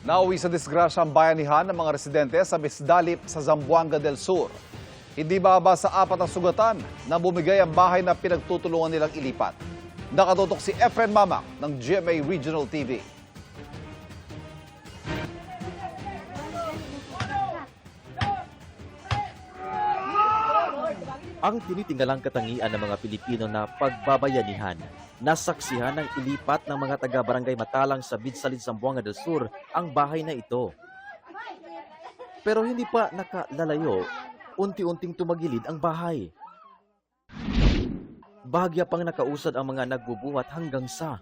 Nauwi sa disgrasya ang bayanihan ng mga residente sa Misdalip sa Zamboanga del Sur. Hindi bababa sa 4 ang sugatan na bumigay ang bahay na pinagtutulungan nilang ilipat. Nakatutok si Efren Mamak ng GMA Regional TV. Ang tinitinggalang katangian ng mga Pilipino na pagbabayanihan, nasaksihan ng ilipat ng mga taga-barangay Matalang sa Bidsalid, Zamboanga del Sur ang bahay na ito. Pero hindi pa nakalalayo, unti-unting tumagilid ang bahay. Bahagya pang nakausad ang mga nagbubuhat hanggang sa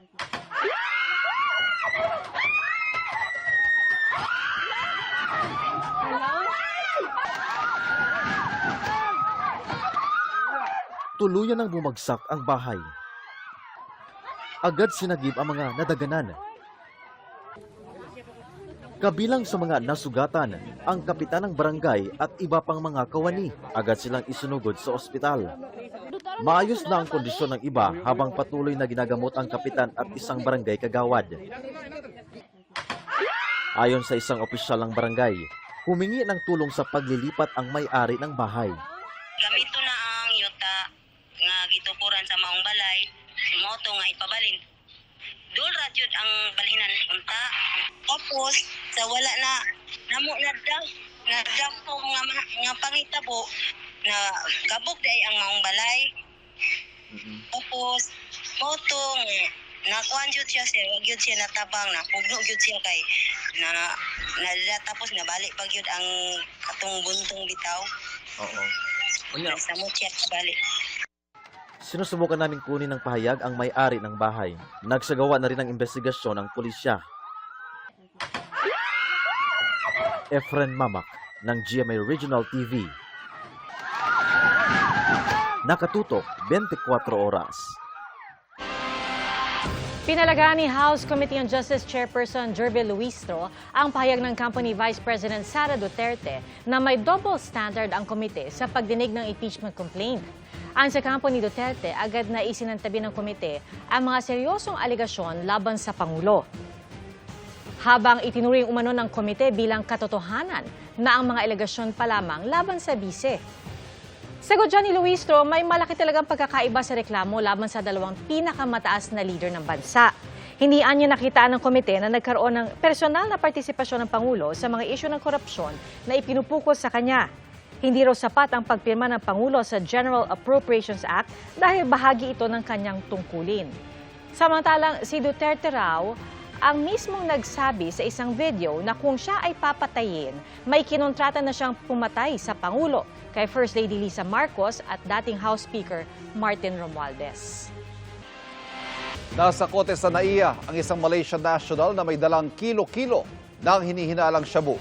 tuluyan nang bumagsak ang bahay. Agad sinagip ang mga nadaganan. Kabilang sa mga nasugatan, ang kapitan ng barangay at iba pang mga kawani. Agad silang isunugod sa ospital. Maayos na ang kondisyon ng iba habang patuloy na ginagamot ang kapitan at isang barangay kagawad. Ayon sa isang opisyal ng barangay, humingi ng tulong sa paglilipat ang may-ari ng bahay. Gamito na ang yuta nga gitukuran sa maong balay, si moto nga ipabalin. Dul radyod ang balhinan unta. Tapos sa wala na namo na po nga pangitabo na gabog day ang maong balay. Tapos moto nakuan jud siya sir, wag jud siya natabang, napugno jud siya kay na tapos nabalik pag yun ang katong buntong bitaw. Oo. Sa mo siya balik. Sinusubukan namin kunin ng pahayag ang may-ari ng bahay. Nagsagawa na rin ng investigasyon ng pulisya. Efren Mamak ng GMA Regional TV. Nakatutok 24 oras. Pinalagaan ni House Committee on Justice Chairperson Jervil Luistro ang pahayag ng company Vice President Sara Duterte na may double standard ang komite sa pagdinig ng impeachment complaint. Ayon sa company Duterte, agad na isinantabi ng komite ang mga seryosong aligasyon laban sa Pangulo. Habang itinuring umano ng komite bilang katotohanan na ang mga aligasyon pa lamang laban sa bise. Sagot dyan ni Luistro, may malaki talagang pagkakaiba sa reklamo laban sa dalawang pinakamataas na leader ng bansa. Hindi anya nakitaan ng komite na nagkaroon ng personal na partisipasyon ng Pangulo sa mga isyu ng korupsyon na ipinupukos sa kanya. Hindi raw sapat ang pagpirma ng Pangulo sa General Appropriations Act dahil bahagi ito ng kanyang tungkulin. Samantalang si Duterte raw ang mismong nagsabi sa isang video na kung siya ay papatayin, may kinontrata na siyang pumatay sa Pangulo kay First Lady Lisa Marcos at dating House Speaker Martin Romualdez. Nasa kote sa NAIA ang isang Malaysian national na may dalang kilo-kilo ng hinihinalang shabu.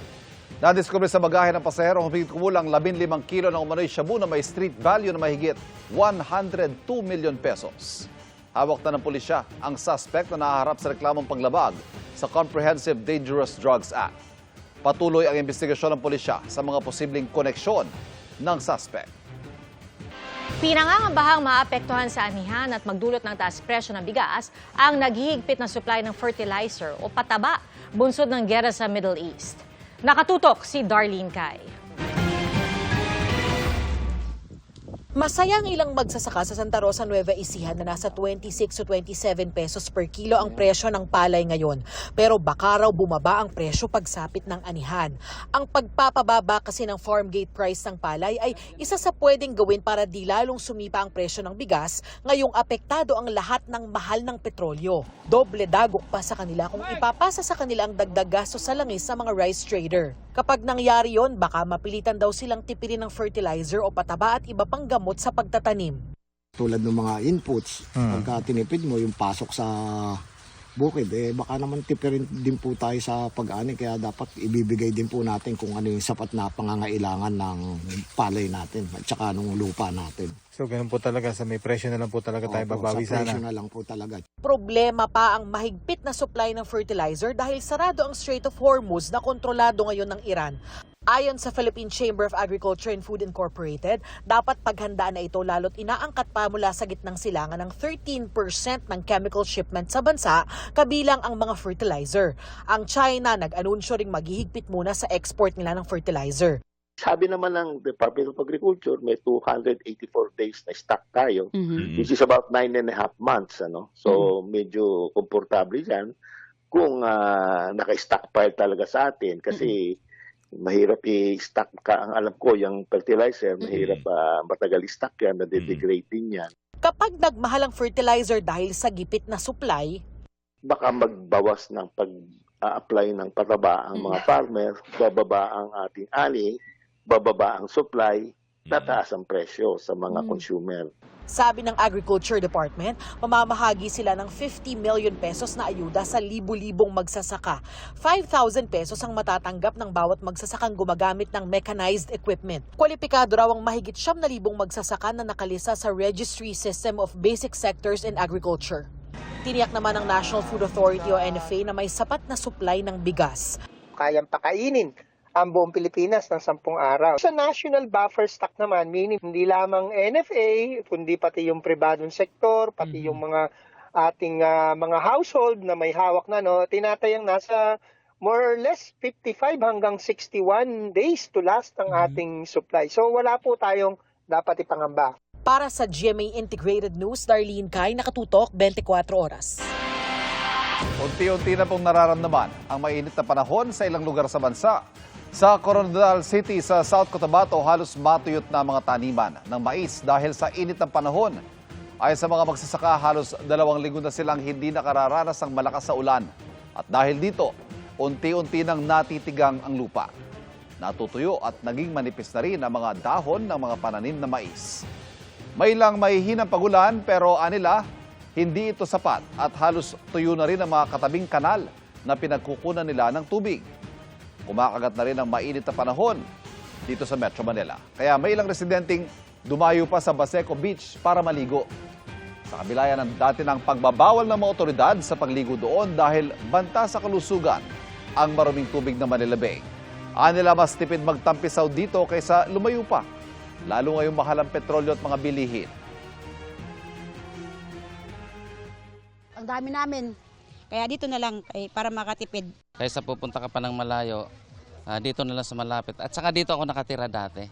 Nadiskubre sa bagahe ng pasahero humigit kumulang 15 kilo ng umano'y shabu na may street value na mahigit 102 million pesos. Hawak na ng pulisya ang suspect na nahaharap sa reklamong paglabag sa Comprehensive Dangerous Drugs Act. Patuloy ang investigasyon ng pulisya sa mga posibleng koneksyon ng suspect. Pinangangambahang maapektuhan sa anihan at magdulot ng taas presyo ng bigas ang naghihigpit na supply ng fertilizer o pataba bunsod ng giyera sa Middle East. Nakatutok si Darlene Kai. Masaya ang ilang magsasaka sa Santa Rosa, Nueva Ecija na nasa 26 to 27 pesos per kilo ang presyo ng palay ngayon. Pero baka raw bumaba ang presyo pagsapit ng anihan. Ang pagpapababa kasi ng farm gate price ng palay ay isa sa pwedeng gawin para di lalong sumipa ang presyo ng bigas ngayong apektado ang lahat ng mahal ng petrolyo. Doble dagok pa sa kanila kung ipapasa sa kanila ang dagdag gasto sa langis sa mga rice trader. Kapag nangyari yon, baka mapilitan daw silang tipirin ng fertilizer o pataba at iba pang gamot sa pagtatanim. Tulad ng mga inputs, pagka tinipid mo yung pasok sa bukid, baka naman tipirin din po tayo sa pag-ani, kaya dapat ibibigay din po natin kung ano yung sapat na pangangailangan ng palay natin at saka ng lupa natin. So ganun po talaga, sa may presyo na lang po talaga tayo babawi sa presyo sana. na lang po talaga. Problema pa ang mahigpit na supply ng fertilizer dahil sarado ang Strait of Hormuz na kontrolado ngayon ng Iran. Ayon sa Philippine Chamber of Agriculture and Food Incorporated, dapat paghandaan na ito lalo't inaangkat pa mula sa gitnang silangan ng 13% ng chemical shipment sa bansa, kabilang ang mga fertilizer. Ang China nag-anunsyo ring maghihigpit muna sa export nila ng fertilizer. Sabi naman ng Department of Agriculture, may 284 days na stock tayo, which is about 9.5 months. So, medyo komportable yan kung naka-stockpile talaga sa atin kasi mahirap i-stock ka. Ang alam ko, yung fertilizer, mahirap matagal i-stock yan, nade-degrade din yan. Kapag nagmahal ang fertilizer dahil sa gipit na supply, Baka magbawas ng pag-apply ng pataba ang mga farmer, bababa ang ating ani, bababa ang supply, tataas ang presyo sa mga consumer. sabi ng Agriculture Department, mamamahagi sila ng 50 million pesos na ayuda sa libu-libong magsasaka. 5,000 pesos ang matatanggap ng bawat magsasakang gumagamit ng mechanized equipment. Kwalipikado raw ang mahigit 7,000 magsasaka na nakalisa sa Registry System of Basic Sectors in Agriculture. Tiniyak naman ng National Food Authority o NFA na may sapat na supply ng bigas. Kayang pakainin ang buong Pilipinas ng 10 araw. Sa national buffer stock naman, meaning hindi lamang NFA, kundi pati yung pribadong sektor, pati yung mga ating mga household na may hawak na, tinatayang nasa more or less 55 hanggang 61 days to last ang ating supply. So wala po tayong dapat ipangamba. Para sa GMA Integrated News, Darlene Kai, nakatutok 24 oras. Unti-unti na pong nararamdaman ang mainit na panahon sa ilang lugar sa bansa. Sa Coronadal City sa South Cotabato, halos matuyot na mga taniman ng mais dahil sa init ng panahon. Ayon sa mga magsasaka, halos 2 linggo na silang hindi nakararanas ng malakas sa ulan. At dahil dito, unti-unti nang natitigang ang lupa. Natutuyo at naging manipis na rin ang mga dahon ng mga pananim na mais. May ilang mahihinang pagulan pero anila, hindi ito sapat at halos tuyo na rin ang mga katabing kanal na pinagkukunan nila ng tubig. Kumakagat na rin ang mainit na panahon dito sa Metro Manila. Kaya may ilang residenteng dumayo pa sa Baseco Beach para maligo. Sa kabila yan ng dati ng pagbabawal ng mga otoridad sa pagligo doon dahil banta sa kalusugan ang maruming tubig ng Manila Bay. Anila mas tipid magtampisaw dito kaysa lumayo pa, lalo ngayong mahal ang petrolyo at mga bilihin. Ang dami namin. Kaya dito na lang para makatipid. Kaysa pupunta ka pa ng malayo, dito na lang sa malapit. At saka dito ako nakatira dati.